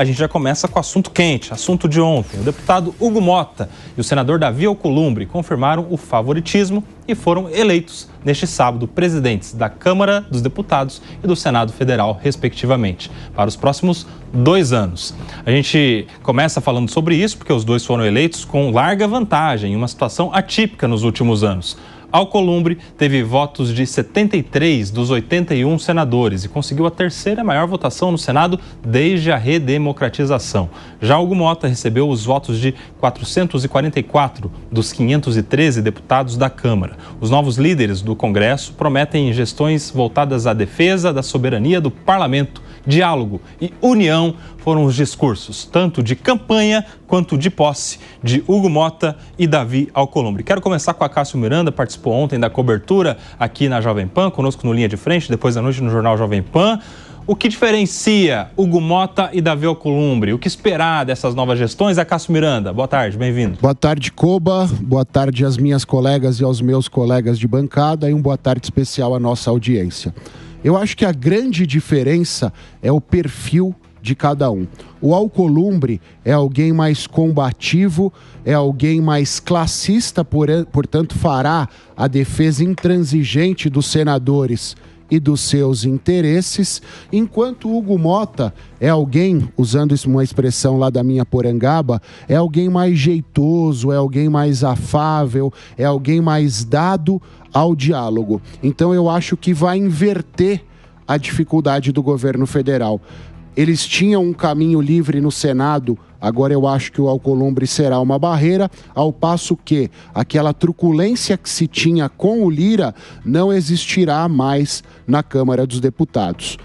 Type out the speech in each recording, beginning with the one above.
a gente já começa com o assunto quente, assunto de ontem. O deputado Hugo Mota e o senador Davi Alcolumbre confirmaram o favoritismo e foram eleitos neste sábado presidentes da Câmara dos Deputados e do Senado Federal, respectivamente, para os próximos 2 anos. A gente começa falando sobre isso porque os dois foram eleitos com larga vantagem, em uma situação atípica nos últimos anos. Alcolumbre teve votos de 73 dos 81 senadores e conseguiu a terceira maior votação no Senado desde a redemocratização. Já Hugo Mota recebeu os votos de 444 dos 513 deputados da Câmara. Os novos líderes do Congresso prometem gestões voltadas à defesa da soberania do parlamento. Diálogo e união foram os discursos, tanto de campanha quanto de posse, de Hugo Mota e Davi Alcolumbre. Quero começar com a Cássio Miranda, participou ontem da cobertura aqui na Jovem Pan, conosco no Linha de Frente, depois da noite no Jornal Jovem Pan. O que diferencia Hugo Mota e Davi Alcolumbre? O que esperar dessas novas gestões? A Cássio Miranda, boa tarde, bem-vindo. Boa tarde, Coba. Boa tarde às minhas colegas e aos meus colegas de bancada e um boa tarde especial à nossa audiência. Eu acho que a grande diferença é o perfil de cada um. O Alcolumbre é alguém mais combativo, é alguém mais classista, portanto fará a defesa intransigente dos senadores e dos seus interesses, enquanto Hugo Mota é alguém, usando uma expressão lá da minha Porangaba, é alguém mais jeitoso, é alguém mais afável, é alguém mais dado ao diálogo. Então eu acho que vai inverter a dificuldade do governo federal. Eles tinham um caminho livre no Senado, agora eu acho que o Alcolumbre será uma barreira, ao passo que aquela truculência que se tinha com o Lira não existirá mais na Câmara dos Deputados.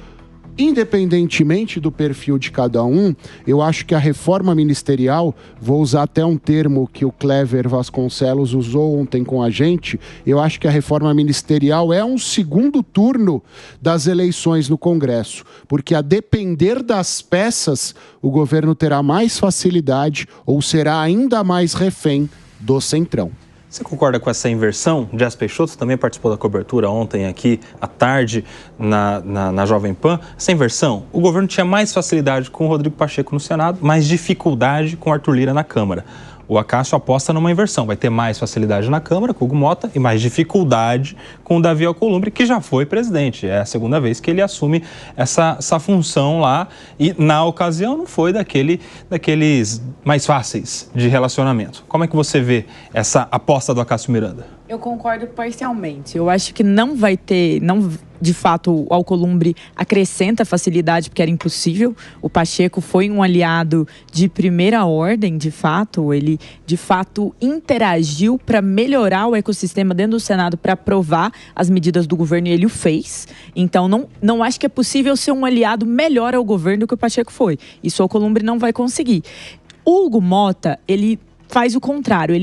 Independentemente do perfil de cada um, eu acho que a reforma ministerial, vou usar até um termo que o Clever Vasconcelos usou ontem com a gente, eu acho que a reforma ministerial é um segundo turno das eleições no Congresso, porque a depender das peças, o governo terá mais facilidade ou será ainda mais refém do Centrão. Você concorda com essa inversão? Jess Peixoto também participou da cobertura ontem aqui à tarde na Jovem Pan. Essa inversão, o governo tinha mais facilidade com o Rodrigo Pacheco no Senado, mais dificuldade com o Arthur Lira na Câmara. O Acácio aposta numa inversão, vai ter mais facilidade na Câmara com o Hugo Mota e mais dificuldade com o Davi Alcolumbre, que já foi presidente. É a segunda vez que ele assume essa função lá e, na ocasião, não foi daqueles mais fáceis de relacionamento. Como é que você vê essa aposta do Acácio Miranda? Eu concordo parcialmente. Eu acho que não vai ter, de fato, o Alcolumbre acrescenta facilidade porque era impossível. O Pacheco foi um aliado de primeira ordem, de fato. Ele, de fato, interagiu para melhorar o ecossistema dentro do Senado para aprovar as medidas do governo e ele o fez. Então, não acho que é possível ser um aliado melhor ao governo do que o Pacheco foi. Isso o Alcolumbre não vai conseguir. O Hugo Mota, ele faz o contrário.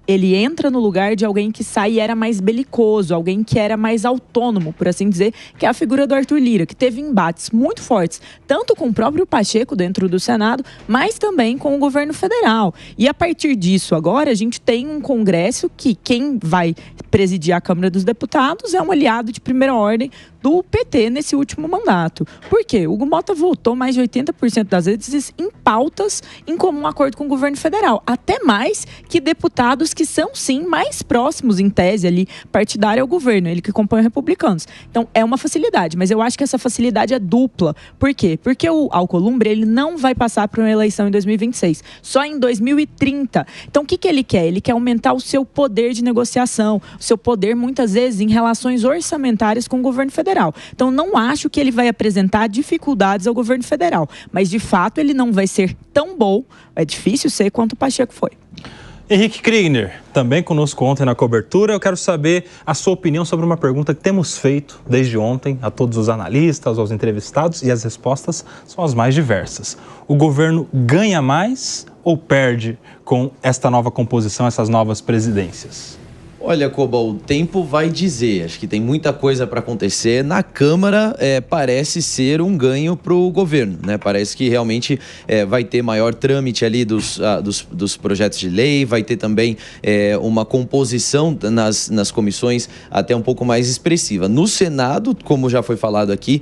Ele entra no lugar de alguém que sai e era mais belicoso, alguém que era mais autônomo, por assim dizer, que é a figura do Arthur Lira, que teve embates muito fortes, tanto com o próprio Pacheco dentro do Senado, mas também com o governo federal. E a partir disso, agora, a gente tem um Congresso que quem vai presidir a Câmara dos Deputados é um aliado de primeira ordem do PT nesse último mandato. Por quê? O Hugo Mota votou mais de 80% das vezes em pautas em comum acordo com o governo federal. Até mais que deputados que são, sim, mais próximos, em tese, ali, partidário ao governo. Ele que compõe os republicanos. Então, é uma facilidade. Mas eu acho que essa facilidade é dupla. Por quê? Porque o Alcolumbre, ele não vai passar para uma eleição em 2026. Só em 2030. Então, o que ele quer? Ele quer aumentar o seu poder de negociação. O seu poder, muitas vezes, em relações orçamentárias com o governo federal. Então, não acho que ele vai apresentar dificuldades ao governo federal. Mas, de fato, ele não vai ser tão bom, é difícil ser, quanto o Pacheco foi. Henrique Kriegner, também conosco ontem na cobertura. Eu quero saber a sua opinião sobre uma pergunta que temos feito desde ontem a todos os analistas, aos entrevistados, e as respostas são as mais diversas. O governo ganha mais ou perde com esta nova composição, essas novas presidências? Olha, Koba, o tempo vai dizer. Acho que tem muita coisa para acontecer. Na Câmara, parece ser um ganho para o governo, né? Parece que realmente vai ter maior trâmite ali dos projetos de lei, vai ter também uma composição nas comissões até um pouco mais expressiva. No Senado, como já foi falado aqui,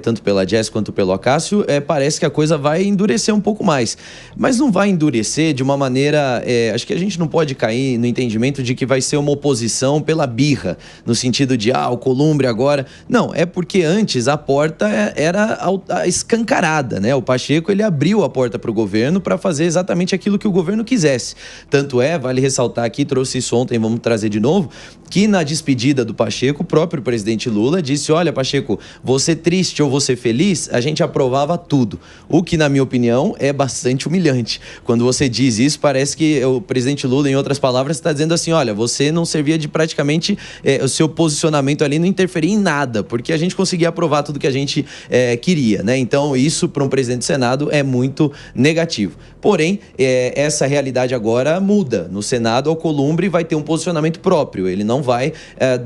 tanto pela Jess quanto pelo Acácio, parece que a coisa vai endurecer um pouco mais. Mas não vai endurecer de uma maneira... acho que a gente não pode cair no entendimento de que vai ser uma oposição pela birra, no sentido de, o Columbre agora... Não, é porque antes a porta era escancarada, né? O Pacheco, ele abriu a porta para o governo para fazer exatamente aquilo que o governo quisesse. Tanto vale ressaltar aqui, trouxe isso ontem, vamos trazer de novo, que na despedida do Pacheco, o próprio presidente Lula disse, olha, Pacheco, você triste ou você feliz, a gente aprovava tudo. O que, na minha opinião, é bastante humilhante. Quando você diz isso, parece que o presidente Lula, em outras palavras, está dizendo assim, olha, você não servia de praticamente o seu posicionamento ali não interferia em nada, porque a gente conseguia aprovar tudo que a gente queria, né? Então, isso para um presidente do Senado é muito negativo. Porém, essa realidade agora muda. No Senado, o Columbre vai ter um posicionamento próprio. Ele não vai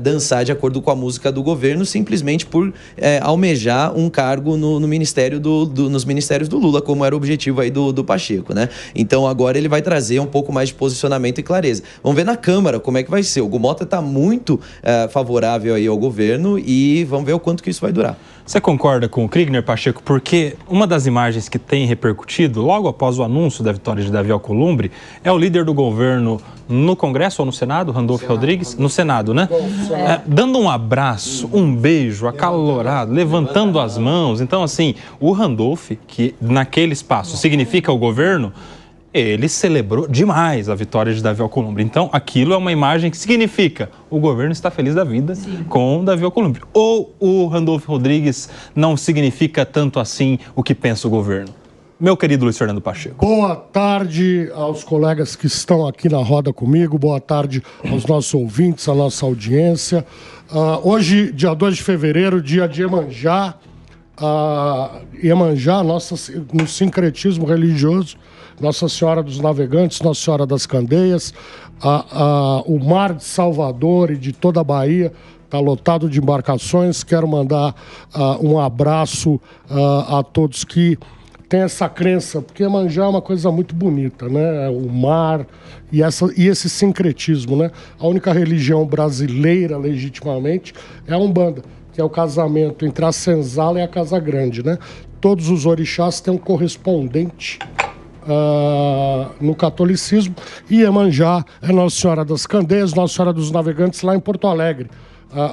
dançar de acordo com a música do governo simplesmente por almejar um cargo nos ministérios do Lula, como era o objetivo aí do Pacheco, né? Então, agora ele vai trazer um pouco mais de posicionamento e clareza. Vamos ver na Câmara como é que vai ser. O Gumota está muito favorável aí ao governo e vamos ver o quanto que isso vai durar. Você concorda com o Kriegner, Pacheco? Porque uma das imagens que tem repercutido logo após o anúncio da vitória de Davi Alcolumbre é o líder do governo no Congresso ou no Senado, Randolfo Rodrigues? No Senado, né? Dando um abraço, um beijo acalorado, levantando as mãos. Então, assim, o Randolph, que naquele espaço significa o governo, ele celebrou demais a vitória de Davi Alcolumbre. Então, aquilo é uma imagem que significa o governo está feliz da vida com Davi Alcolumbre. Ou o Randolfo Rodrigues não significa tanto assim o que pensa o governo? Meu querido Luiz Fernando Pacheco. Boa tarde aos colegas que estão aqui na roda comigo, boa tarde aos nossos ouvintes, à nossa audiência. Hoje, dia 2 de fevereiro, dia de Iemanjá. Iemanjá, no sincretismo religioso, Nossa Senhora dos Navegantes, Nossa Senhora das Candeias, o mar de Salvador e de toda a Bahia está lotado de embarcações. Quero mandar um abraço a todos que têm essa crença, porque Iemanjá é uma coisa muito bonita, né? O mar e esse sincretismo, né? A única religião brasileira, legitimamente, é a Umbanda, que é o casamento entre a senzala e a casa grande, né? Todos os orixás têm um correspondente no catolicismo, e Iemanjá é Nossa Senhora das Candeias, Nossa Senhora dos Navegantes, lá em Porto Alegre,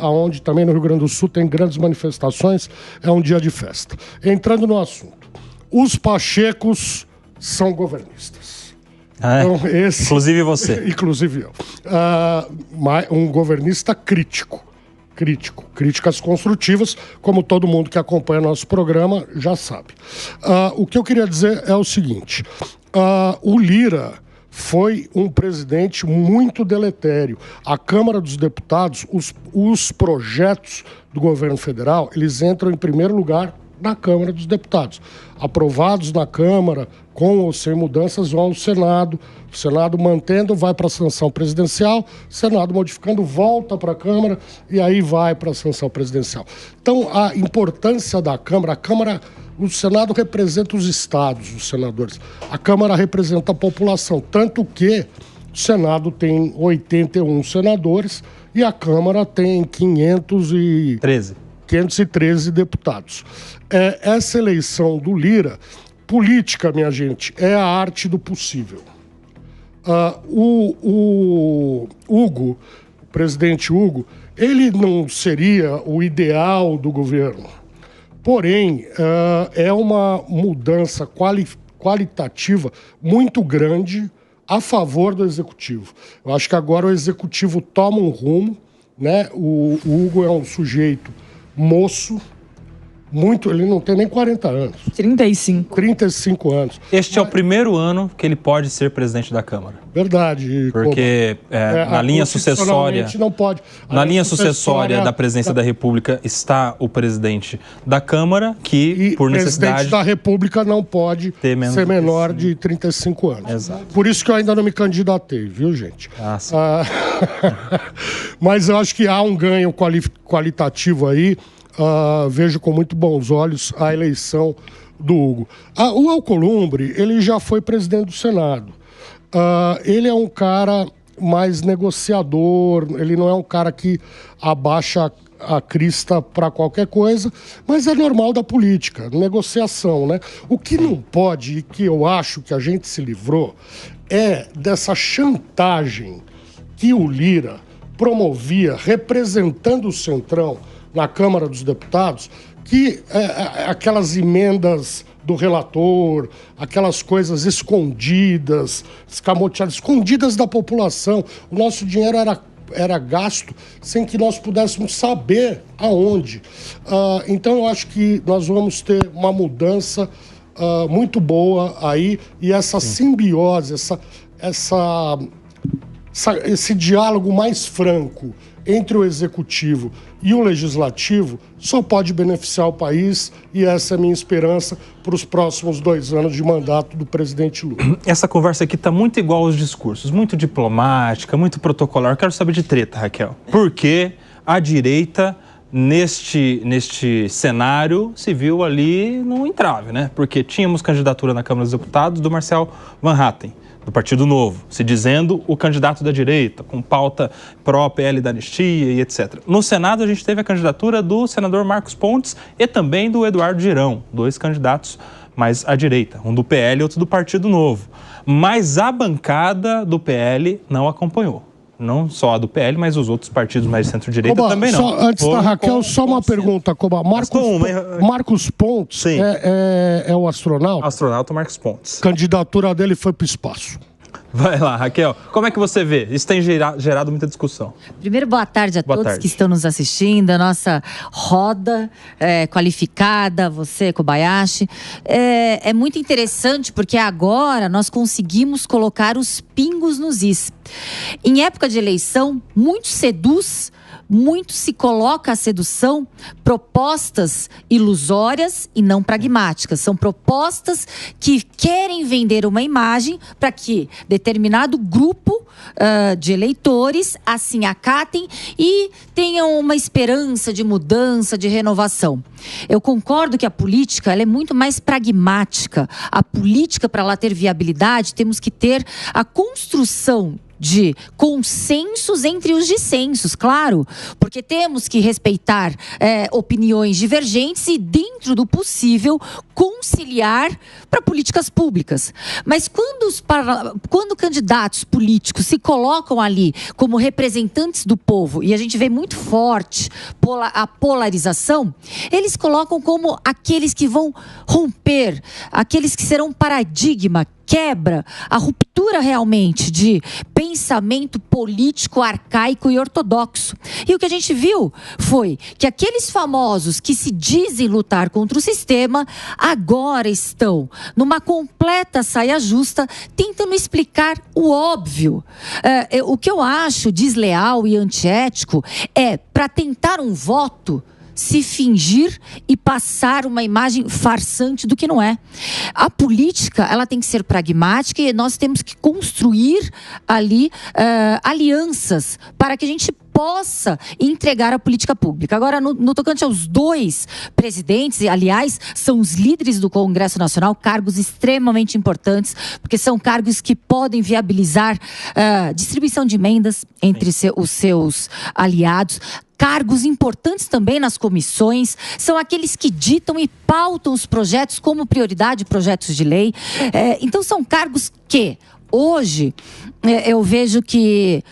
onde também no Rio Grande do Sul tem grandes manifestações, é um dia de festa. Entrando no assunto, os Pachecos são governistas. Então, inclusive você. Inclusive eu. Um governista crítico. Críticas construtivas, como todo mundo que acompanha nosso programa já sabe. O que eu queria dizer é o seguinte, o Lira foi um presidente muito deletério. A Câmara dos Deputados, os projetos do governo federal, eles entram em primeiro lugar na Câmara dos Deputados. Aprovados na Câmara, com ou sem mudanças, vão ao Senado. O Senado mantendo, vai para a sanção presidencial. O Senado modificando, volta para a Câmara e aí vai para a sanção presidencial. Então, a importância da Câmara, o Senado representa os estados, os senadores. A Câmara representa a população, tanto que o Senado tem 81 senadores e a Câmara tem 513 deputados. Essa eleição do Lira, política, minha gente, é a arte do possível. O presidente Hugo, ele não seria o ideal do governo. Porém, é uma mudança qualitativa muito grande a favor do Executivo. Eu acho que agora o Executivo toma um rumo, né? O Hugo é um sujeito moço, muito, ele não tem nem 40 anos. 35 anos. Este é o primeiro ano que ele pode ser presidente da Câmara. Verdade. Porque na linha sucessória, não pode. Na linha sucessória da presidência da República está o presidente da Câmara, que por necessidade... O presidente da República não pode ser menor de 35 anos. Exato. Por isso que eu ainda não me candidatei, viu, gente? Sim. Mas eu acho que há um ganho qualitativo aí. Vejo com muito bons olhos a eleição do Hugo. O Alcolumbre, ele já foi presidente do Senado. Ele é um cara mais negociador, ele não é um cara que abaixa a crista para qualquer coisa, mas é normal da política, negociação, né? O que não pode, e que eu acho que a gente se livrou, é dessa chantagem que o Lira promovia, representando o Centrão na Câmara dos Deputados, que aquelas emendas do relator, aquelas coisas escondidas, escamoteadas, escondidas da população. O nosso dinheiro era gasto sem que nós pudéssemos saber aonde. Então, eu acho que nós vamos ter uma mudança muito boa aí, e essa simbiose, esse diálogo mais franco entre o Executivo e o Legislativo só pode beneficiar o país, e essa é a minha esperança para os próximos 2 anos de mandato do presidente Lula. Essa conversa aqui está muito igual aos discursos, muito diplomática, muito protocolar. Eu quero saber de treta, Raquel. Por que a direita, neste cenário, se viu ali no entrave, né? Porque tínhamos candidatura na Câmara dos Deputados do Marcel Van Hatten, do Partido Novo, se dizendo o candidato da direita, com pauta pró-PL da anistia e etc. No Senado, a gente teve a candidatura do senador Marcos Pontes e também do Eduardo Girão, 2 candidatos mais à direita, um do PL e outro do Partido Novo. Mas a bancada do PL não acompanhou. Não só a do PL, mas os outros partidos mais de centro-direita também não. Antes da Raquel, só uma pergunta, Coba. Marcos Pontes é o astronauta? Astronauta Marcos Pontes. Candidatura dele foi para o espaço. Vai lá, Raquel. Como é que você vê? Isso tem gerado muita discussão. Primeiro, boa tarde a todos que estão nos assistindo. A nossa roda qualificada, você, Kobayashi. É muito interessante porque agora nós conseguimos colocar os pingos nos is. Em época de eleição, muito seduz, muito se coloca a sedução, propostas ilusórias e não pragmáticas. São propostas que querem vender uma imagem para que determinado grupo de eleitores assim acatem e tenham uma esperança de mudança, de renovação. Eu concordo que a política ela é muito mais pragmática. A política, para ela ter viabilidade, temos que ter a construção de consensos entre os dissensos, claro, porque temos que respeitar opiniões divergentes e, dentro do possível, conciliar para políticas públicas. Mas quando candidatos políticos se colocam ali como representantes do povo, e a gente vê muito forte a polarização, eles colocam como aqueles que vão romper, aqueles que serão paradigma, quebra, a ruptura realmente de pensamento político arcaico e ortodoxo. E o que a gente viu foi que aqueles famosos que se dizem lutar contra o sistema agora estão numa completa saia justa tentando explicar o óbvio. O que eu acho desleal e antiético é, para tentar um voto, se fingir e passar uma imagem farsante do que não é. A política, ela tem que ser pragmática e nós temos que construir ali alianças para que a gente possa entregar a política pública. Agora, no tocante aos 2 presidentes, e aliás, são os líderes do Congresso Nacional, cargos extremamente importantes, porque são cargos que podem viabilizar distribuição de emendas entre os seus aliados. Cargos importantes também nas comissões, são aqueles que ditam e pautam os projetos como prioridade, projetos de lei. Então, são cargos que, hoje, eu vejo que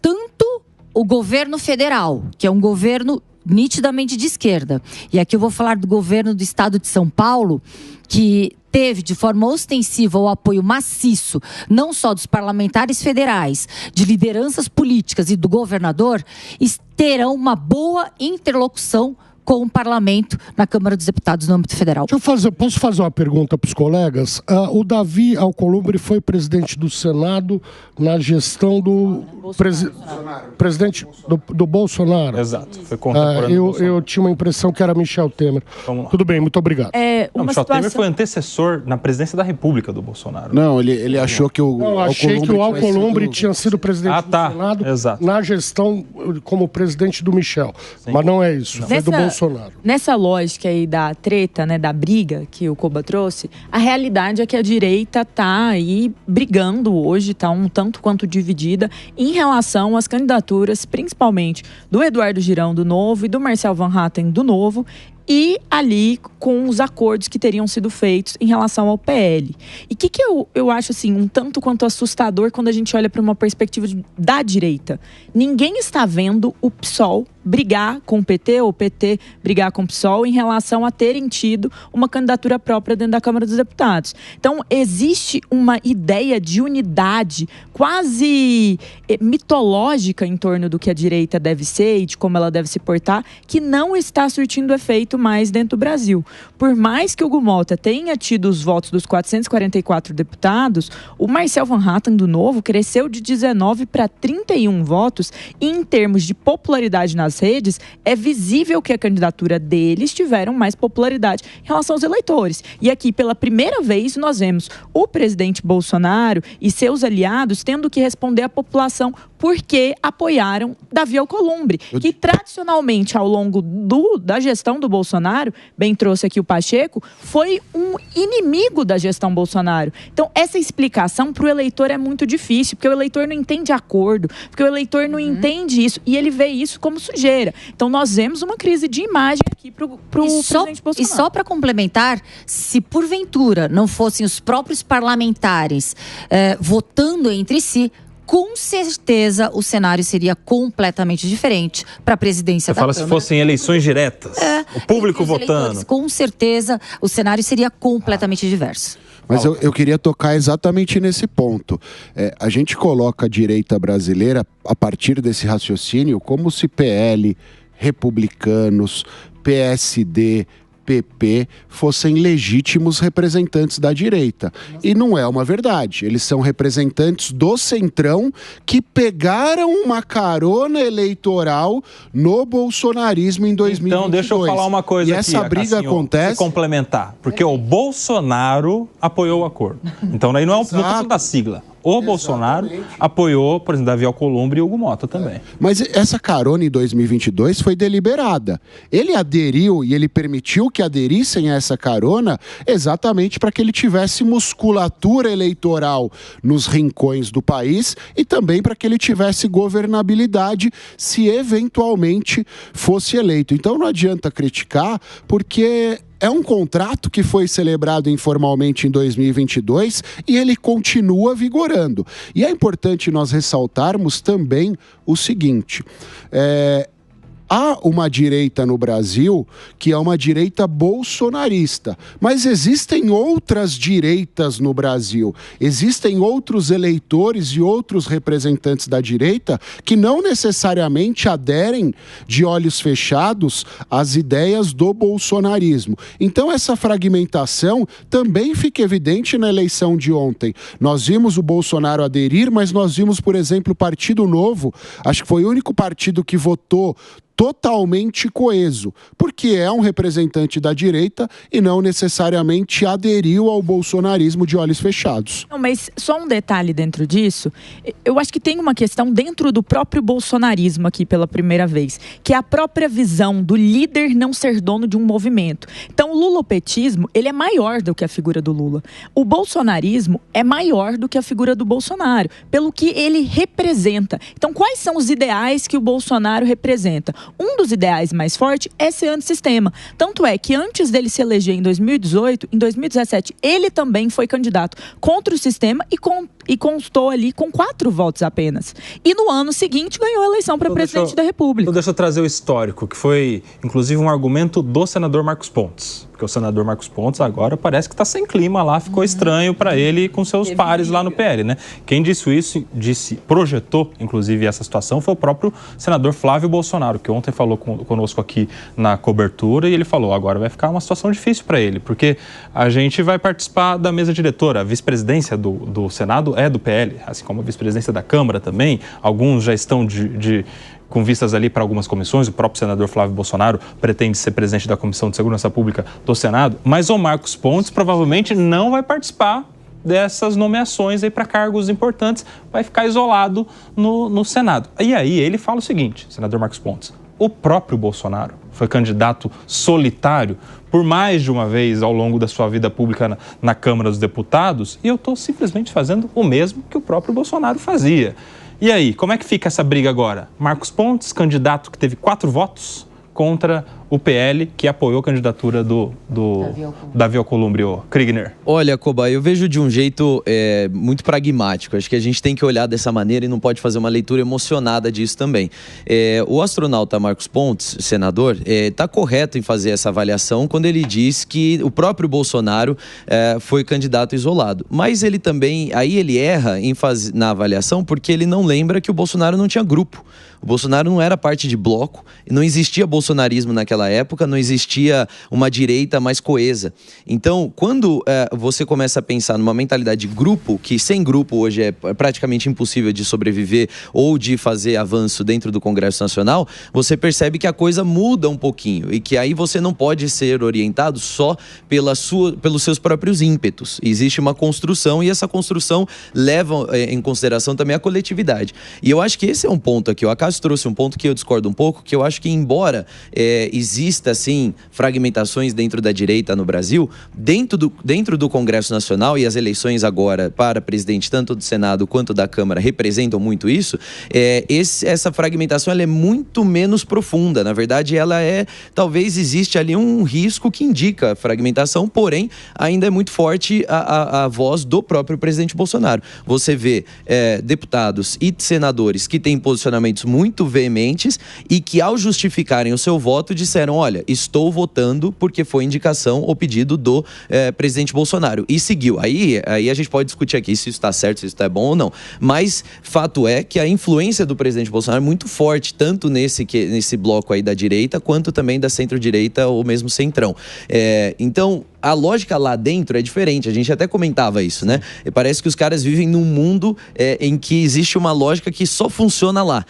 tanto o governo federal, que é um governo nitidamente de esquerda, e aqui eu vou falar do governo do estado de São Paulo, que teve de forma ostensiva o apoio maciço, não só dos parlamentares federais, de lideranças políticas e do governador, terão uma boa interlocução com o parlamento na Câmara dos Deputados no âmbito federal. Posso fazer uma pergunta para os colegas? O Davi Alcolumbre foi presidente do Senado na gestão do presidente do Bolsonaro. Exato, foi contemporâneo eu tinha uma impressão que era Michel Temer. Tudo bem, muito obrigado. Michel Temer foi antecessor na presidência da República do Bolsonaro. Não, ele achou que o achei que o Alcolumbre tinha sido presidente do Senado na gestão como presidente do Michel. Sim. Mas não é isso, foi do Bolsonaro. Nessa lógica aí da treta, né, da briga que o Koba trouxe, a realidade é que a direita tá aí brigando hoje, tá um tanto quanto dividida em relação às candidaturas, principalmente do Eduardo Girão do Novo e do Marcel Van Hatten do Novo, e ali com os acordos que teriam sido feitos em relação ao PL. E o que eu acho assim, um tanto quanto assustador quando a gente olha para uma perspectiva da direita? Ninguém está vendo o PSOL brigar com o PT ou o PT brigar com o PSOL em relação a terem tido uma candidatura própria dentro da Câmara dos Deputados. Então, existe uma ideia de unidade quase mitológica em torno do que a direita deve ser e de como ela deve se portar, que não está surtindo efeito mais dentro do Brasil. Por mais que o Hugo Mota tenha tido os votos dos 444 deputados, o Marcel Van Hatten do Novo cresceu de 19 para 31 votos e em termos de popularidade nas redes, é visível que a candidatura deles tiveram mais popularidade em relação aos eleitores. E aqui, pela primeira vez, nós vemos o presidente Bolsonaro e seus aliados tendo que responder à população porque apoiaram Davi Alcolumbre, que tradicionalmente, ao longo da gestão do Bolsonaro, bem trouxe aqui o Pacheco, foi um inimigo da gestão Bolsonaro. Então, essa explicação para o eleitor é muito difícil, porque o eleitor não entende acordo, porque o eleitor não entende isso, e ele vê isso como sujeira. Então, nós vemos uma crise de imagem aqui para o presidente Bolsonaro. E só para complementar, se porventura não fossem os próprios parlamentares votando entre si, com certeza o cenário seria completamente diferente para a presidência da Câmara. Você fala se fossem eleições diretas, o público votando. Com certeza o cenário seria completamente diverso. Mas eu queria tocar exatamente nesse ponto. A gente coloca a direita brasileira, a partir desse raciocínio, como se PL, republicanos, PSD, PP fossem legítimos representantes da direita. E não é uma verdade. Eles são representantes do centrão que pegaram uma carona eleitoral no bolsonarismo em 2022. Então, deixa eu falar uma coisa aqui. E essa briga acontece... complementar, porque o Bolsonaro apoiou o acordo. Então, aí não é da sigla. O Bolsonaro apoiou, por exemplo, Davi Alcolumbre e Hugo Mota também. Mas essa carona em 2022 foi deliberada. Ele aderiu e ele permitiu que aderissem a essa carona exatamente para que ele tivesse musculatura eleitoral nos rincões do país e também para que ele tivesse governabilidade se eventualmente fosse eleito. Então não adianta criticar, porque é um contrato que foi celebrado informalmente em 2022 e ele continua vigorando. E é importante nós ressaltarmos também o seguinte: há uma direita no Brasil que é uma direita bolsonarista, mas existem outras direitas no Brasil. Existem outros eleitores e outros representantes da direita que não necessariamente aderem de olhos fechados às ideias do bolsonarismo. Então essa fragmentação também fica evidente na eleição de ontem. Nós vimos o Bolsonaro aderir, mas nós vimos, por exemplo, o Partido Novo, acho que foi o único partido que votou totalmente coeso, porque é um representante da direita e não necessariamente aderiu ao bolsonarismo de olhos fechados. Não, mas só um detalhe dentro disso, eu acho que tem uma questão dentro do próprio bolsonarismo aqui pela primeira vez, que é a própria visão do líder não ser dono de um movimento. Então o lulopetismo, ele é maior do que a figura do Lula. O bolsonarismo é maior do que a figura do Bolsonaro, pelo que ele representa. Então quais são os ideais que o Bolsonaro representa? Um dos ideais mais fortes é ser antissistema. Tanto é que antes dele se eleger em 2018, em 2017, ele também foi candidato contra o sistema e constou ali com 4 votos apenas. E no ano seguinte ganhou a eleição para presidente da República. Então deixa eu trazer o histórico, que foi inclusive um argumento do senador Marcos Pontes. porque o senador Marcos Pontes agora parece que está sem clima lá, ficou estranho para ele com seus pares lá no PL, né? Quem disse isso, projetou, inclusive, essa situação foi o próprio senador Flávio Bolsonaro, que ontem falou conosco aqui na cobertura e ele falou, agora vai ficar uma situação difícil para ele, porque a gente vai participar da mesa diretora, a vice-presidência do Senado é do PL, assim como a vice-presidência da Câmara também, alguns já estão com vistas ali para algumas comissões, o próprio senador Flávio Bolsonaro pretende ser presidente da Comissão de Segurança Pública do Senado, mas o Marcos Pontes provavelmente não vai participar dessas nomeações aí para cargos importantes, vai ficar isolado no Senado. E aí ele fala o seguinte, senador Marcos Pontes, o próprio Bolsonaro foi candidato solitário por mais de uma vez ao longo da sua vida pública na Câmara dos Deputados e eu estou simplesmente fazendo o mesmo que o próprio Bolsonaro fazia. E aí, como é que fica essa briga agora? Marcos Pontes, candidato que teve 4 votos contra o PL, que apoiou a candidatura do Davi Alcolumbre, o Kriegner. Olha, Koba, eu vejo de um jeito muito pragmático. Acho que a gente tem que olhar dessa maneira e não pode fazer uma leitura emocionada disso também. O astronauta Marcos Pontes, senador, está correto em fazer essa avaliação quando ele diz que o próprio Bolsonaro foi candidato isolado. Mas ele também, aí ele erra na avaliação porque ele não lembra que o Bolsonaro não tinha grupo. O Bolsonaro não era parte de bloco, não existia bolsonarismo naquela época, não existia uma direita mais coesa. Então, quando você começa a pensar numa mentalidade de grupo, que sem grupo hoje é praticamente impossível de sobreviver ou de fazer avanço dentro do Congresso Nacional, você percebe que a coisa muda um pouquinho e que aí você não pode ser orientado só pelos seus próprios ímpetos. Existe uma construção e essa construção leva em consideração também a coletividade. E eu acho que esse é um ponto aqui, o Cássio trouxe um ponto que eu discordo um pouco, que eu acho que embora exista, assim, fragmentações dentro da direita no Brasil, dentro do Congresso Nacional, e as eleições agora para presidente, tanto do Senado quanto da Câmara, representam muito isso, essa fragmentação ela é muito menos profunda. Na verdade, talvez existe ali um risco que indica a fragmentação, porém, ainda é muito forte a voz do próprio presidente Bolsonaro. Você vê deputados e senadores que têm posicionamentos muito veementes e que, ao justificarem o seu voto, disseram, olha, estou votando porque foi indicação ou pedido do presidente Bolsonaro. E seguiu. Aí a gente pode discutir aqui se isso está certo, se isso é bom ou não. Mas fato é que a influência do presidente Bolsonaro é muito forte, tanto nesse bloco aí da direita, quanto também da centro-direita ou mesmo centrão. Então, a lógica lá dentro é diferente, a gente até comentava isso, né? E parece que os caras vivem num mundo em que existe uma lógica que só funciona lá.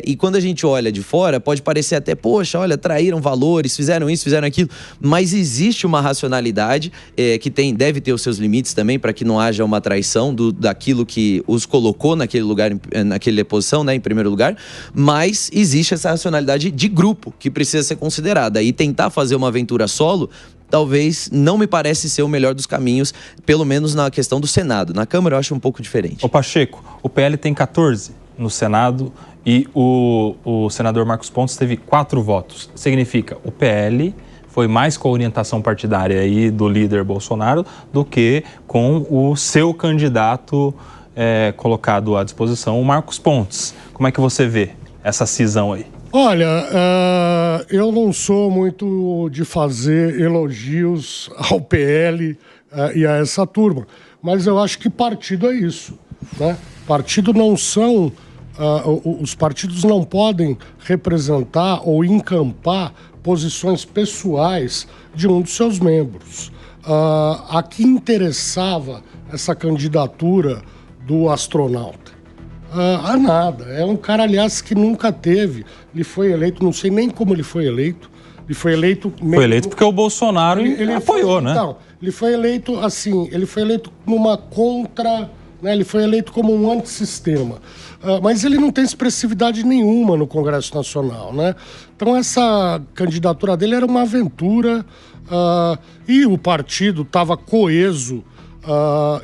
E quando a gente olha de fora, pode parecer até, poxa, olha, traíram valores, fizeram isso, fizeram aquilo, mas existe uma racionalidade que deve ter os seus limites também, para que não haja uma traição daquilo que os colocou naquele lugar, naquela posição, né, em primeiro lugar, mas existe essa racionalidade de grupo que precisa ser considerada. E tentar fazer uma aventura solo talvez não me parece ser o melhor dos caminhos, pelo menos na questão do Senado. Na Câmara eu acho um pouco diferente. Ô Pacheco, o PL tem 14 no Senado e o senador Marcos Pontes teve 4 votos. Significa, o PL foi mais com a orientação partidária aí do líder Bolsonaro do que com o seu candidato colocado à disposição, o Marcos Pontes. Como é que você vê essa cisão aí? Olha, eu não sou muito de fazer elogios ao PL e a essa turma, mas eu acho que partido é isso, né? Partido não são... os partidos não podem representar ou encampar posições pessoais de um dos seus membros. A que interessava essa candidatura do astronauta? Nada. É um cara, aliás, que nunca teve. Ele foi eleito, não sei nem como ele foi eleito. Ele foi eleito... Foi eleito porque o Bolsonaro ele apoiou, né? Então, ele foi eleito assim, ele foi eleito numa contra... Né, ele foi eleito como um antissistema. Mas ele não tem expressividade nenhuma no Congresso Nacional, né? Então essa candidatura dele era uma aventura e o partido estava coeso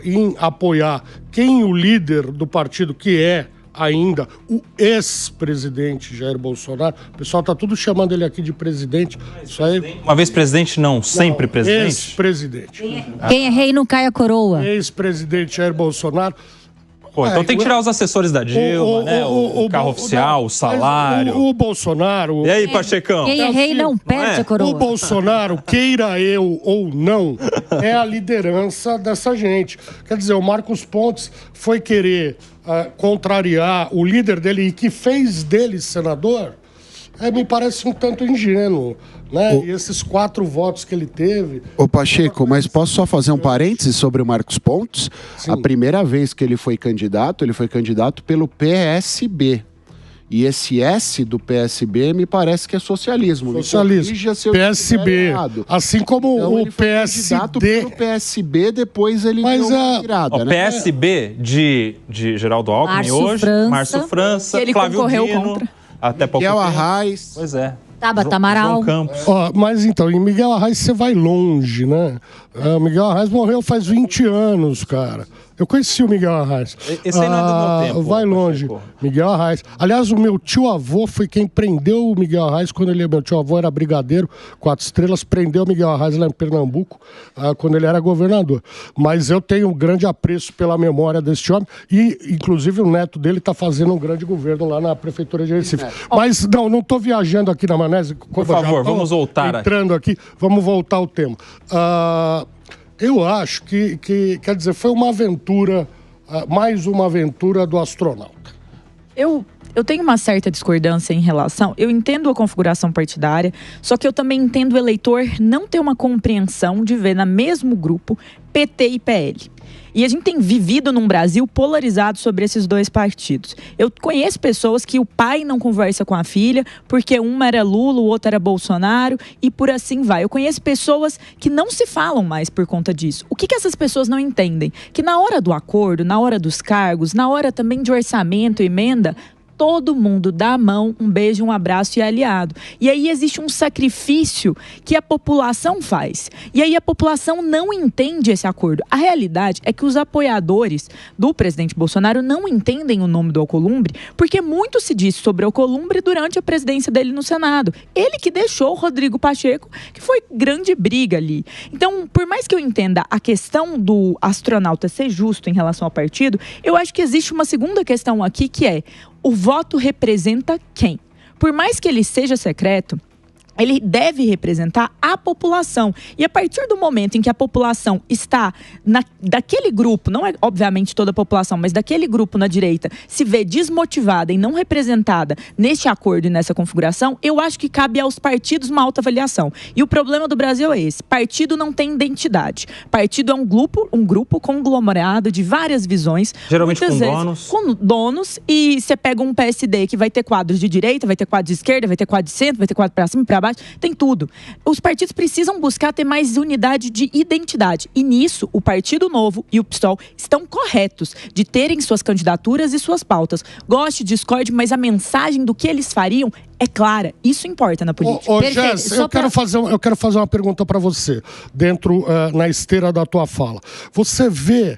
em apoiar quem o líder do partido, que é ainda o ex-presidente Jair Bolsonaro. O pessoal está tudo chamando ele aqui de presidente. Isso aí... Uma vez presidente, não, sempre presidente? Ex-presidente. Quem é rei não cai a coroa. Ex-presidente Jair Bolsonaro. Pô, então tem que tirar os assessores da Dilma, né? O carro oficial, o salário. O Bolsonaro... E aí, Pachecão? Quem é rei não perde a coroa. O Bolsonaro, queira eu ou não, é a liderança dessa gente. Quer dizer, o Marcos Pontes foi querer contrariar o líder dele e que fez dele senador, me parece um tanto ingênuo. Né? E esses 4 votos que ele teve... Ô Pacheco, mas posso só fazer um parênteses sobre o Marcos Pontes? Sim. A primeira vez que ele foi candidato pelo PSB. E esse S do PSB me parece que é socialismo. Socialismo. PSB. Assim como então, o PSD. Pelo PSB, depois ele deu uma virada. O PSB de Geraldo Alckmin hoje, Márcio França, ele Flávio concorreu Dino, contra. Até pouco Miguel tempo. Arraes. Pois é. Tabata Amaral. Mas então, em Miguel Arraes você vai longe, né? Miguel Arraes morreu faz 20 anos, cara. Eu conheci o Miguel Arraes. Esse aí não é do meu tempo. Vai longe. Miguel Arraes. Aliás, o meu tio-avô foi quem prendeu o Miguel Arraes quando ele... Meu tio-avô era brigadeiro, 4 estrelas, prendeu o Miguel Arraes lá em Pernambuco, quando ele era governador. Mas eu tenho um grande apreço pela memória desse homem e, inclusive, o neto dele está fazendo um grande governo lá na Prefeitura de Recife. Mas, não estou viajando aqui na maionese. Por favor, vamos voltar. Entrando aqui, vamos voltar ao tema. Eu acho que, quer dizer, foi uma aventura, mais uma aventura do astronauta. Eu tenho uma certa discordância em relação... Eu entendo a configuração partidária, só que eu também entendo o eleitor não ter uma compreensão de ver no mesmo grupo PT e PL. E a gente tem vivido num Brasil polarizado sobre esses 2 partidos. Eu conheço pessoas que o pai não conversa com a filha porque uma era Lula, o outro era Bolsonaro e por assim vai. Eu conheço pessoas que não se falam mais por conta disso. O que essas pessoas não entendem? Que na hora do acordo, na hora dos cargos, na hora também de orçamento, emenda... Todo mundo dá a mão, um beijo, um abraço e é aliado. E aí existe um sacrifício que a população faz. E aí a população não entende esse acordo. A realidade é que os apoiadores do presidente Bolsonaro não entendem o nome do Alcolumbre, porque muito se disse sobre o Alcolumbre durante a presidência dele no Senado. Ele que deixou o Rodrigo Pacheco, que foi grande briga ali. Então, por mais que eu entenda a questão do astronauta ser justo em relação ao partido, eu acho que existe uma segunda questão aqui que é: o voto representa quem? Por mais que ele seja secreto, ele deve representar a população. E a partir do momento em que a população está daquele grupo, não é obviamente toda a população, mas daquele grupo na direita, se vê desmotivada e não representada neste acordo e nessa configuração, eu acho que cabe aos partidos uma autoavaliação. E o problema do Brasil é esse: partido não tem identidade. Partido é um grupo conglomerado de várias visões. Geralmente com vezes, donos. Com donos, e você pega um PSD que vai ter quadros de direita, vai ter quadro de esquerda, vai ter quadro de centro, vai ter quadro para cima e para baixo. Tem tudo. Os partidos precisam buscar ter mais unidade de identidade. E nisso, o Partido Novo e o PSOL estão corretos de terem suas candidaturas e suas pautas. Goste, discorde, mas a mensagem do que eles fariam é clara. Isso importa na política. Jess, eu quero fazer uma pergunta para você, dentro, na esteira da tua fala. Você vê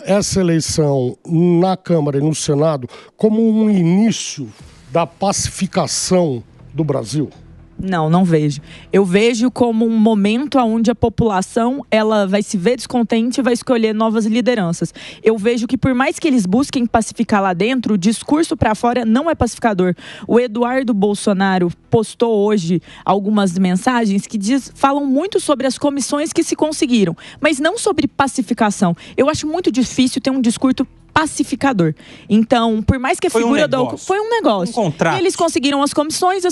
essa eleição na Câmara e no Senado como um início da pacificação do Brasil? Não vejo. Eu vejo como um momento onde a população ela vai se ver descontente e vai escolher novas lideranças. Eu vejo que por mais que eles busquem pacificar lá dentro, o discurso para fora não é pacificador. O Eduardo Bolsonaro postou hoje algumas mensagens que falam muito sobre as comissões que se conseguiram, mas não sobre pacificação. Eu acho muito difícil ter um discurso pacificador. Então, por mais que a figura foi um negócio. Um contrato. Eles conseguiram as comissões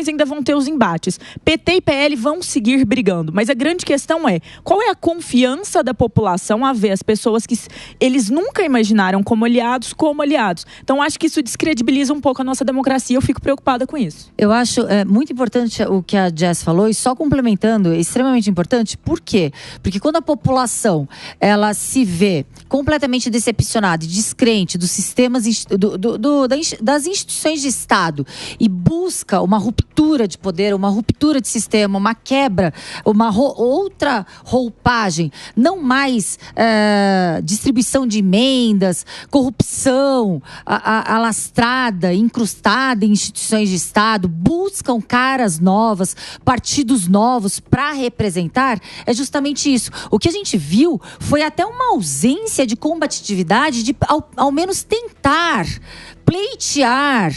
ainda vão ter os embates. PT e PL vão seguir brigando, mas a grande questão é: qual é a confiança da população a ver as pessoas que eles nunca imaginaram como aliados. Então, acho que isso descredibiliza um pouco a nossa democracia. Eu fico preocupada com isso. Eu acho muito importante o que a Jess falou, e só complementando, é extremamente importante. Por quê? Porque quando a população ela se vê completamente decepcionada, descrente dos sistemas, das instituições de Estado, e busca uma ruptura de poder, uma ruptura de sistema, uma quebra, uma outra roupagem, não mais distribuição de emendas, corrupção alastrada, incrustada em instituições de Estado, buscam caras novas, partidos novos para representar, é justamente isso. O que a gente viu foi até uma ausência de combatividade de ao menos tentar pleitear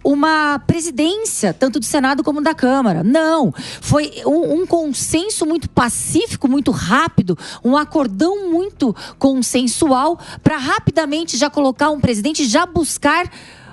uma presidência, tanto do Senado como da Câmara. Não, foi um consenso muito pacífico, muito rápido, um acordão muito consensual para rapidamente já colocar um presidente, já buscar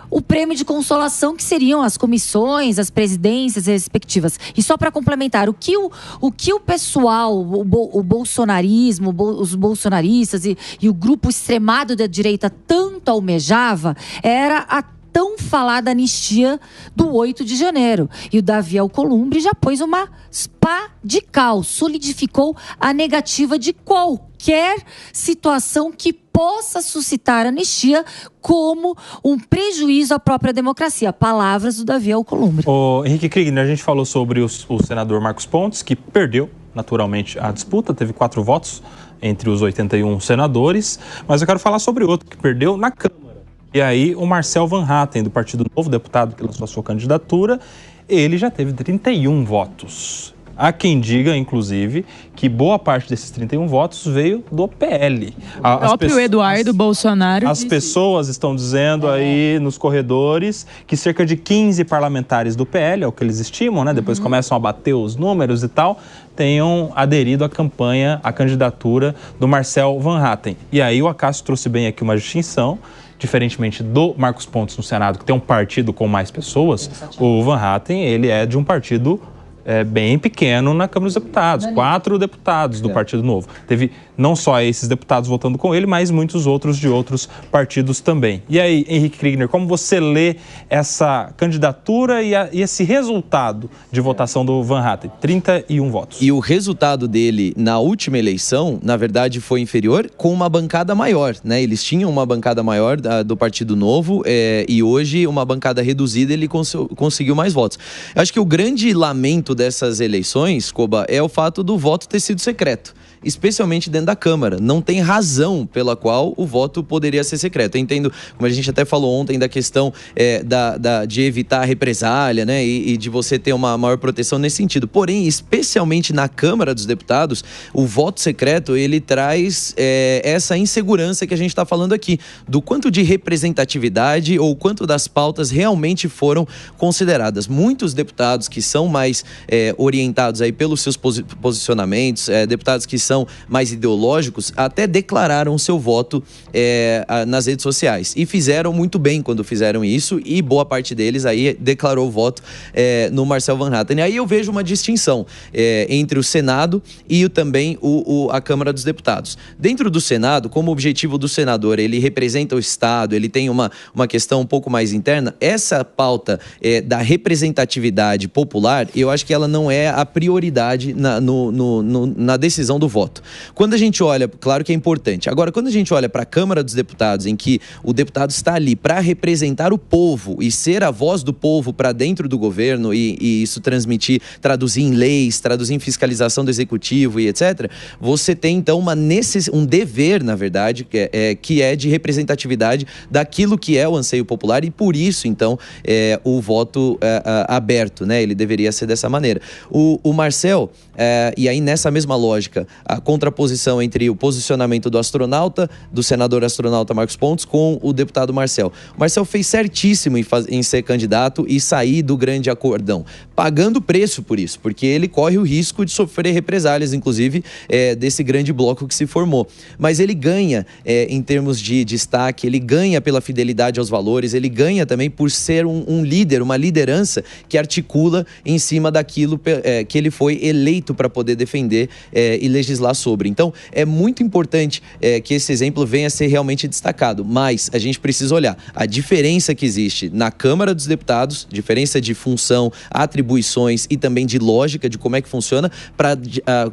o prêmio de consolação, que seriam as comissões, as presidências respectivas. E só para complementar, o que o pessoal, o bolsonarismo, os bolsonaristas e o grupo extremado da direita tanto almejava, era a tão falada anistia do 8 de janeiro. E o Davi Alcolumbre já pôs uma pá de cal, solidificou a negativa de qualquer situação que possa suscitar anistia como um prejuízo à própria democracia. Palavras do Davi Alcolumbre. O Henrique Kriegner, a gente falou sobre o senador Marcos Pontes, que perdeu naturalmente a disputa, teve 4 votos entre os 81 senadores, mas eu quero falar sobre outro que perdeu na Câmara. E aí o Marcel Van Hatten, do Partido Novo, deputado que lançou a sua candidatura, ele já teve 31 votos. Há quem diga, inclusive, que boa parte desses 31 votos veio do PL. O próprio Eduardo Bolsonaro. As pessoas estão dizendo aí nos corredores que cerca de 15 parlamentares do PL, é o que eles estimam, né? Depois começam a bater os números e tal, tenham aderido à campanha, à candidatura do Marcel Van Hatten. E aí o Acácio trouxe bem aqui uma distinção. Diferentemente do Marcos Pontes no Senado, que tem um partido com mais pessoas, o Van Hatten, ele é de um partido bem pequeno na Câmara dos Deputados. 4 deputados do Partido Novo. Teve não só esses deputados votando com ele, mas muitos outros de outros partidos também. E aí, Henrique Kriegner, como você lê essa candidatura e esse resultado de votação do Van Hatten? 31 votos. E o resultado dele na última eleição, na verdade, foi inferior com uma bancada maior, né? Eles tinham uma bancada maior do Partido Novo e hoje uma bancada reduzida, ele conseguiu mais votos. Eu acho que o grande lamento dessas eleições, Koba, é o fato do voto ter sido secreto, especialmente dentro da Câmara. Não tem razão pela qual o voto poderia ser secreto. Eu entendo, como a gente até falou ontem, da questão de evitar a represália, né, e de você ter uma maior proteção nesse sentido. Porém, especialmente na Câmara dos Deputados, o voto secreto, ele traz essa insegurança que a gente está falando aqui, do quanto de representatividade ou quanto das pautas realmente foram consideradas. Muitos deputados que são mais orientados aí pelos seus posicionamentos, deputados que são mais ideológicos, até declararam seu voto nas redes sociais. E fizeram muito bem quando fizeram isso, e boa parte deles aí declarou voto no Marcel Van Hatten. E aí eu vejo uma distinção entre o Senado e também a Câmara dos Deputados. Dentro do Senado, como o objetivo do senador, ele representa o Estado, ele tem uma questão um pouco mais interna, essa pauta da representatividade popular, eu acho que ela não é a prioridade na decisão do voto. Quando a gente olha, claro que é importante. Agora, quando a gente olha para a Câmara dos Deputados, em que o deputado está ali para representar o povo e ser a voz do povo para dentro do governo e isso traduzir em leis, traduzir em fiscalização do executivo e etc., você tem então um dever, na verdade, que é de representatividade daquilo que é o anseio popular, e por isso, então, o voto aberto, né? Ele deveria ser dessa maneira. O Marcel, e aí nessa mesma lógica, a contraposição entre o posicionamento do senador astronauta Marcos Pontes com o deputado Marcel. O Marcel fez certíssimo em ser candidato e sair do grande acordão, pagando preço por isso, porque ele corre o risco de sofrer represálias, inclusive, desse grande bloco que se formou. Mas ele ganha em termos de destaque, ele ganha pela fidelidade aos valores, ele ganha também por ser um líder, uma liderança que articula em cima daquilo que ele foi eleito para poder defender e legislar sobre. Então, é muito importante que esse exemplo venha a ser realmente destacado, mas a gente precisa olhar a diferença que existe na Câmara dos Deputados, diferença de função, atribuições e também de lógica de como é que funciona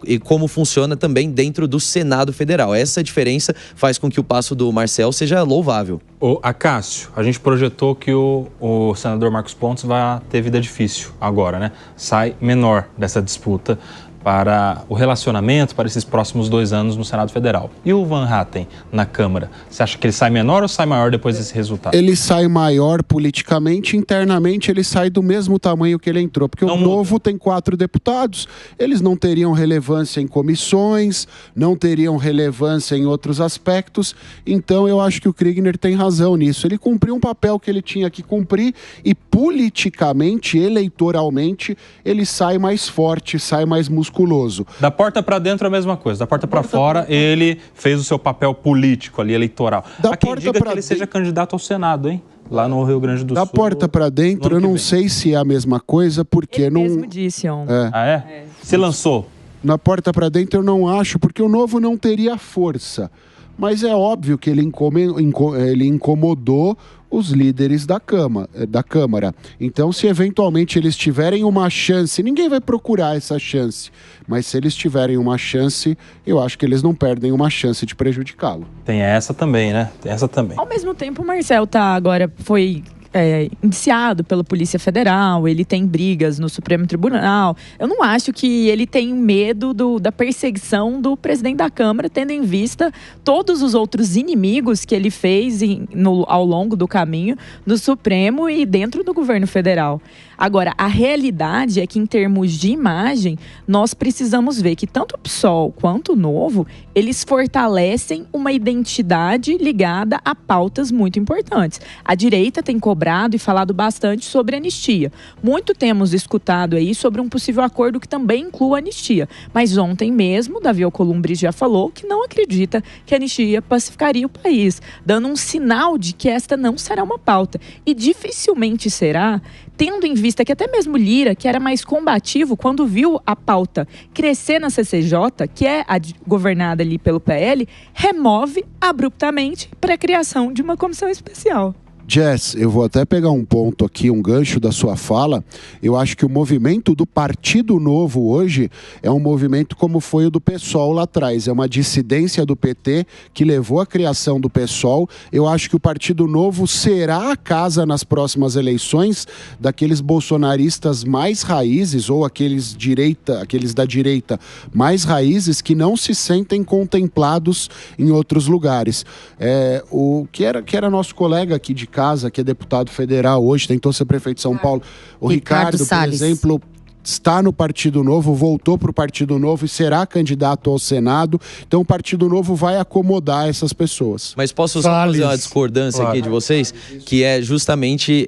e como funciona também dentro do Senado Federal. Essa diferença faz com que o passo do Marcel seja louvável. Acácio, a gente projetou que o senador Marcos Pontes vai ter vida difícil agora, né? Sai menor dessa disputa para o relacionamento, para esses próximos 2 anos no Senado Federal. E o Van Hatten na Câmara? Você acha que ele sai menor ou sai maior depois desse resultado? Ele sai maior politicamente, internamente ele sai do mesmo tamanho que ele entrou, porque o Novo tem 4 deputados, eles não teriam relevância em comissões, não teriam relevância em outros aspectos, então eu acho que o Kriegner tem razão nisso. Ele cumpriu um papel que ele tinha que cumprir e politicamente, eleitoralmente, ele sai mais forte, sai mais musculoso. Da porta para dentro é a mesma coisa, da porta para fora ele fez o seu papel político ali, eleitoral. Há quem diga que ele seja candidato ao Senado, hein? Lá no Rio Grande do Sul. Da porta para dentro, eu não sei se é a mesma coisa, porque ele não... mesmo disse ontem. Ah, é? Se lançou? Na porta para dentro eu não acho, porque o Novo não teria força. Mas é óbvio que ele incomodou os líderes da Câmara. Então, se eventualmente eles tiverem uma chance, ninguém vai procurar essa chance, mas se eles tiverem uma chance, eu acho que eles não perdem uma chance de prejudicá-lo. Tem essa também, né? Tem essa também. Ao mesmo tempo, o Marcel foi indiciado pela Polícia Federal, ele tem brigas no Supremo Tribunal. Eu não acho que ele tem medo da perseguição do presidente da Câmara, tendo em vista todos os outros inimigos que ele fez ao longo do caminho no Supremo e dentro do governo federal. Agora, a realidade é que, em termos de imagem, nós precisamos ver que tanto o PSOL quanto o Novo, eles fortalecem uma identidade ligada a pautas muito importantes. A direita tem cobrado e falado bastante sobre anistia. Muito temos escutado aí sobre um possível acordo que também inclua a anistia. Mas ontem mesmo, Davi Alcolumbre já falou que não acredita que a anistia pacificaria o país, dando um sinal de que esta não será uma pauta. E dificilmente será, tendo em vista que até mesmo Lira, que era mais combativo, quando viu a pauta crescer na CCJ, que é governada ali pelo PL, remove abruptamente para a criação de uma comissão especial. Jess, eu vou até pegar um ponto aqui, um gancho da sua fala. Eu acho que o movimento do Partido Novo hoje é um movimento como foi o do PSOL lá atrás. É uma dissidência do PT que levou à criação do PSOL. Eu acho que o Partido Novo será a casa nas próximas eleições daqueles bolsonaristas mais raízes ou aqueles da direita mais raízes que não se sentem contemplados em outros lugares. O que era nosso colega aqui de casa, que é deputado federal hoje, tentou ser prefeito de São Paulo. O Ricardo, por exemplo, está no Partido Novo, voltou para o Partido Novo e será candidato ao Senado. Então o Partido Novo vai acomodar essas pessoas. Mas posso só fazer uma discordância aqui de vocês, que é justamente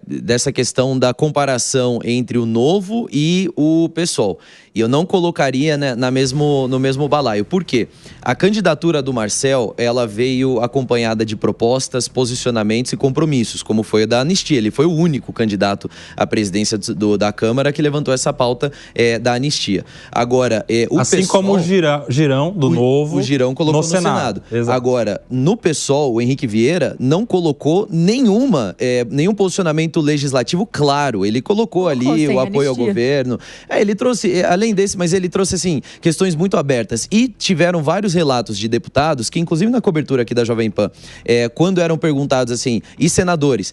dessa questão da comparação entre o Novo e o PSOL. E eu não colocaria, né, no mesmo balaio. Por quê? A candidatura do Marcel, ela veio acompanhada de propostas, posicionamentos e compromissos, como foi a da anistia. Ele foi o único candidato à presidência da Câmara que levantou essa pauta da anistia. Agora, assim PSOL, como o Girão do Novo, o Girão colocou no Senado. Agora, no PSOL, o Henrique Vieira não colocou nenhum posicionamento legislativo claro. Ele colocou ali o apoio ao governo. Ele trouxe... Além desse, mas ele trouxe, assim, questões muito abertas. E tiveram vários relatos de deputados, que inclusive na cobertura aqui da Jovem Pan, quando eram perguntados assim, e senadores,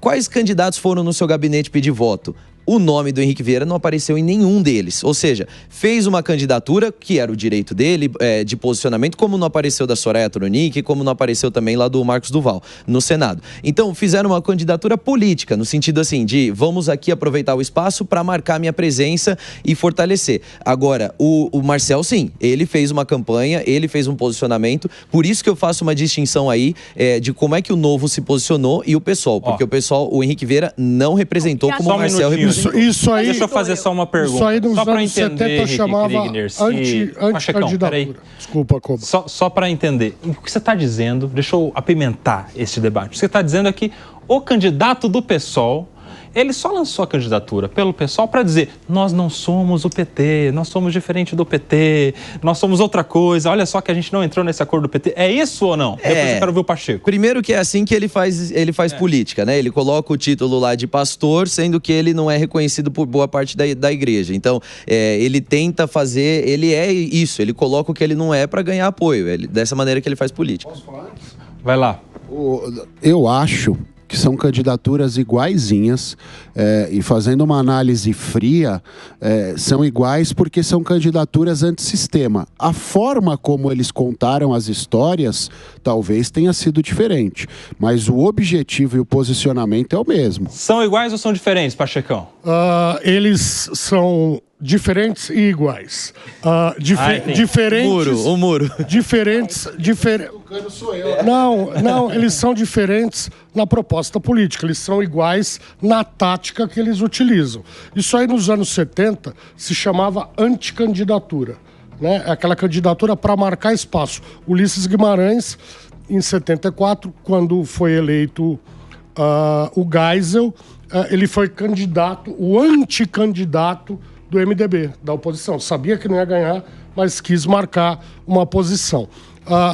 quais candidatos foram no seu gabinete pedir voto? O nome do Henrique Vieira não apareceu em nenhum deles. Ou seja, fez uma candidatura, que era o direito dele, de posicionamento, como não apareceu da Soraya Tronic, como não apareceu também lá do Marcos Duval, no Senado. Então, fizeram uma candidatura política, no sentido assim, de vamos aqui aproveitar o espaço para marcar minha presença e fortalecer. Agora, o Marcel, sim, ele fez uma campanha, ele fez um posicionamento, por isso que eu faço uma distinção aí de como é que o Novo se posicionou e o PSOL, porque o PSOL, o Henrique Vieira não representou como o Marcel representou. Isso aí, deixa eu fazer só uma pergunta. Isso aí nos só para anos entender, 70 chamava anti-candidatura. Desculpa, Coba. Só para entender, o que você está dizendo, deixa eu apimentar este debate. O que você está dizendo é que o candidato do PSOL, ele só lançou a candidatura pelo PSOL para dizer, nós não somos o PT, nós somos diferente do PT, nós somos outra coisa, olha só que a gente não entrou nesse acordo do PT. É isso ou não? Depois eu quero ver o Pacheco. Primeiro que é assim que ele faz política, né? Ele coloca o título lá de pastor, sendo que ele não é reconhecido por boa parte da igreja. Então, ele tenta fazer, ele é isso, ele coloca o que ele não é para ganhar apoio. Dessa maneira que ele faz política. Vai lá. Eu acho que são candidaturas iguaizinhas, e fazendo uma análise fria, são iguais porque são candidaturas antissistema. A forma como eles contaram as histórias talvez tenha sido diferente, mas o objetivo e o posicionamento é o mesmo. São iguais ou são diferentes, Pachecão? Eles são diferentes e iguais. Diferentes. O muro. Diferentes. Não, eles são diferentes na proposta política. Eles são iguais na tática que eles utilizam. Isso aí nos anos 70 se chamava anticandidatura, né? Aquela candidatura para marcar espaço. Ulisses Guimarães, em 74, quando foi eleito o Geisel, ele foi o anticandidato do MDB, da oposição. Sabia que não ia ganhar, mas quis marcar uma posição.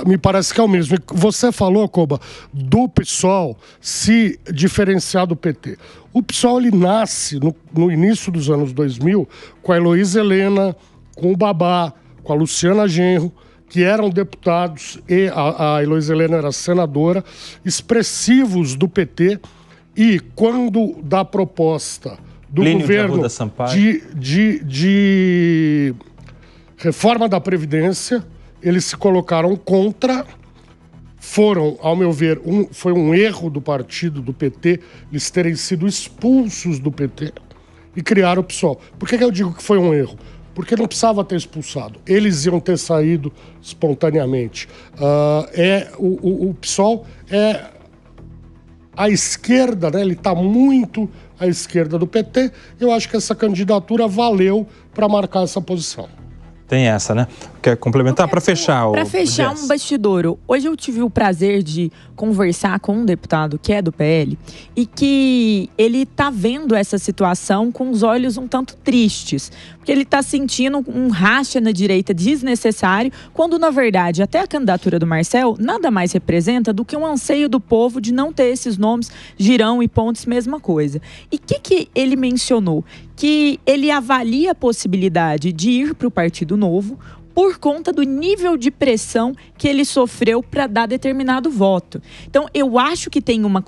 Me parece que é o mesmo. Você falou, Koba, do PSOL se diferenciar do PT. O PSOL ele nasce no início dos anos 2000 com a Heloísa Helena, com o Babá, com a Luciana Genro, que eram deputados, e a Heloísa Helena era senadora, expressivos do PT, e quando da proposta do Plínio governo de reforma da Previdência, eles se colocaram contra. Foram, ao meu ver, foi um erro do partido, do PT, eles terem sido expulsos do PT e criaram o PSOL. Por que eu digo que foi um erro? Porque não precisava ter expulsado. Eles iam ter saído espontaneamente. O PSOL é a esquerda, né? Ele está muito à esquerda do PT. Eu acho que essa candidatura valeu para marcar essa posição. Tem essa, né? Quer complementar? Para fechar o... Para fechar um bastidor. Hoje eu tive o prazer de conversar com um deputado que é do PL e que ele tá vendo essa situação com os olhos um tanto tristes. Porque ele tá sentindo um racha na direita desnecessário, quando na verdade até a candidatura do Marcel nada mais representa do que um anseio do povo de não ter esses nomes, Girão e Pontes, mesma coisa. E o que ele mencionou? Que ele avalia a possibilidade de ir para o Partido Novo por conta do nível de pressão que ele sofreu para dar determinado voto. Então, eu acho que tem uma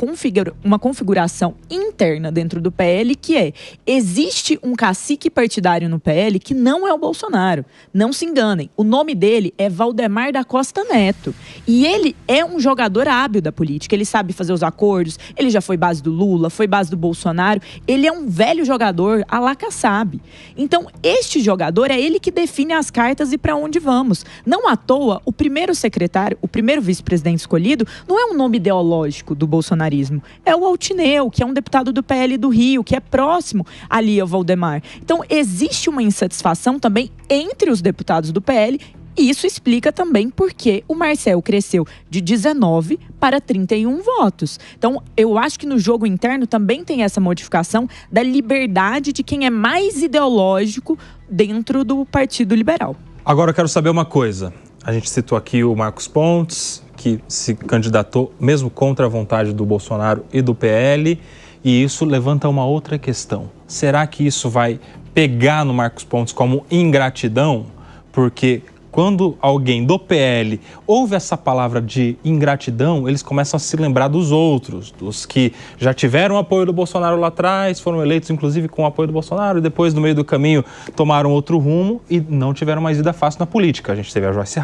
configuração interna dentro do PL que existe um cacique partidário no PL que não é o Bolsonaro. Não se enganem. O nome dele é Valdemar da Costa Neto. E ele é um jogador hábil da política. Ele sabe fazer os acordos. Ele já foi base do Lula, foi base do Bolsonaro. Ele é um velho jogador à la Kassab. Então, este jogador é ele que define as cartas e para onde vamos. Não à toa, o primeiro secretário, o primeiro vice-presidente escolhido, não é um nome ideológico do bolsonarismo. É o Altineu, que é um deputado do PL do Rio, que é próximo ali ao Valdemar. Então, existe uma insatisfação também entre os deputados do PL. E isso explica também porque o Marcel cresceu de 19 para 31 votos. Então, eu acho que no jogo interno também tem essa modificação da liberdade de quem é mais ideológico dentro do Partido Liberal. Agora eu quero saber uma coisa. A gente citou aqui o Marcos Pontes, que se candidatou mesmo contra a vontade do Bolsonaro e do PL, e isso levanta uma outra questão. Será que isso vai pegar no Marcos Pontes como ingratidão? Porque quando alguém do PL ouve essa palavra de ingratidão, eles começam a se lembrar dos outros, dos que já tiveram apoio do Bolsonaro lá atrás, foram eleitos inclusive com o apoio do Bolsonaro, e depois no meio do caminho tomaram outro rumo e não tiveram mais vida fácil na política. A gente teve a Joyce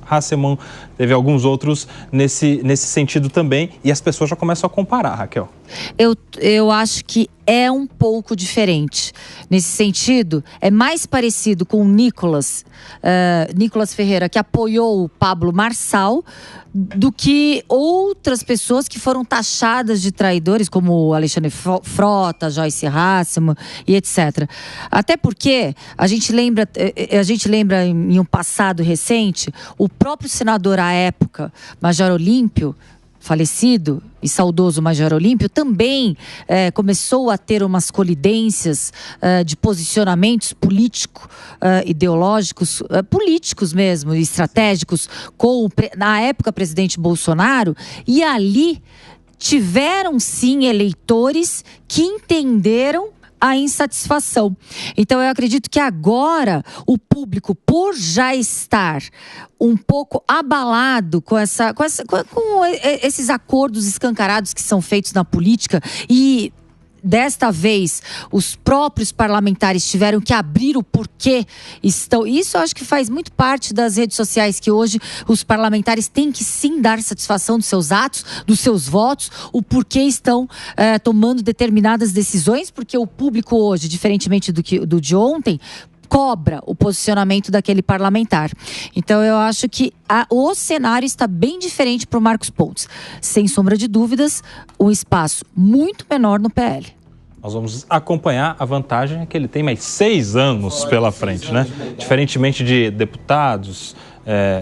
Hasselmann, teve alguns outros nesse sentido também, e as pessoas já começam a comparar, Raquel. Eu acho que é um pouco diferente. Nesse sentido, é mais parecido com o Nicolas Ferreira, que apoiou o Pablo Marçal, do que outras pessoas que foram taxadas de traidores, como Alexandre Frota, Joyce Hasselmann e etc. Até porque a gente lembra em um passado recente, o próprio senador à época, Major Olímpio, falecido e saudoso Major Olímpio, também começou a ter umas colidências de posicionamentos ideológicos, políticos mesmo, estratégicos, com na época, presidente Bolsonaro, e ali tiveram sim eleitores que entenderam a insatisfação. Então eu acredito que agora o público, por já estar um pouco abalado com esses acordos escancarados que são feitos na política, e desta vez os próprios parlamentares tiveram que abrir o porquê estão. Isso eu acho que faz muito parte das redes sociais, que hoje os parlamentares têm que sim dar satisfação dos seus atos, dos seus votos, o porquê estão tomando determinadas decisões, porque o público hoje, diferentemente do de ontem, cobra o posicionamento daquele parlamentar. Então eu acho que o cenário está bem diferente para o Marcos Pontes. Sem sombra de dúvidas, um espaço muito menor no PL. Nós vamos acompanhar. A vantagem é que ele tem mais 6 anos pela frente, né? Diferentemente de deputados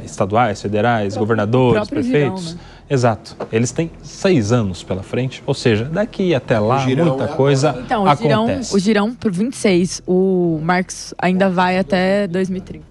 estaduais, federais, governadores, prefeitos. Girão, né? Exato. Eles têm 6 anos pela frente, ou seja, daqui até lá muita coisa acontece. O Girão por 26, o Marcos ainda vai até 2030.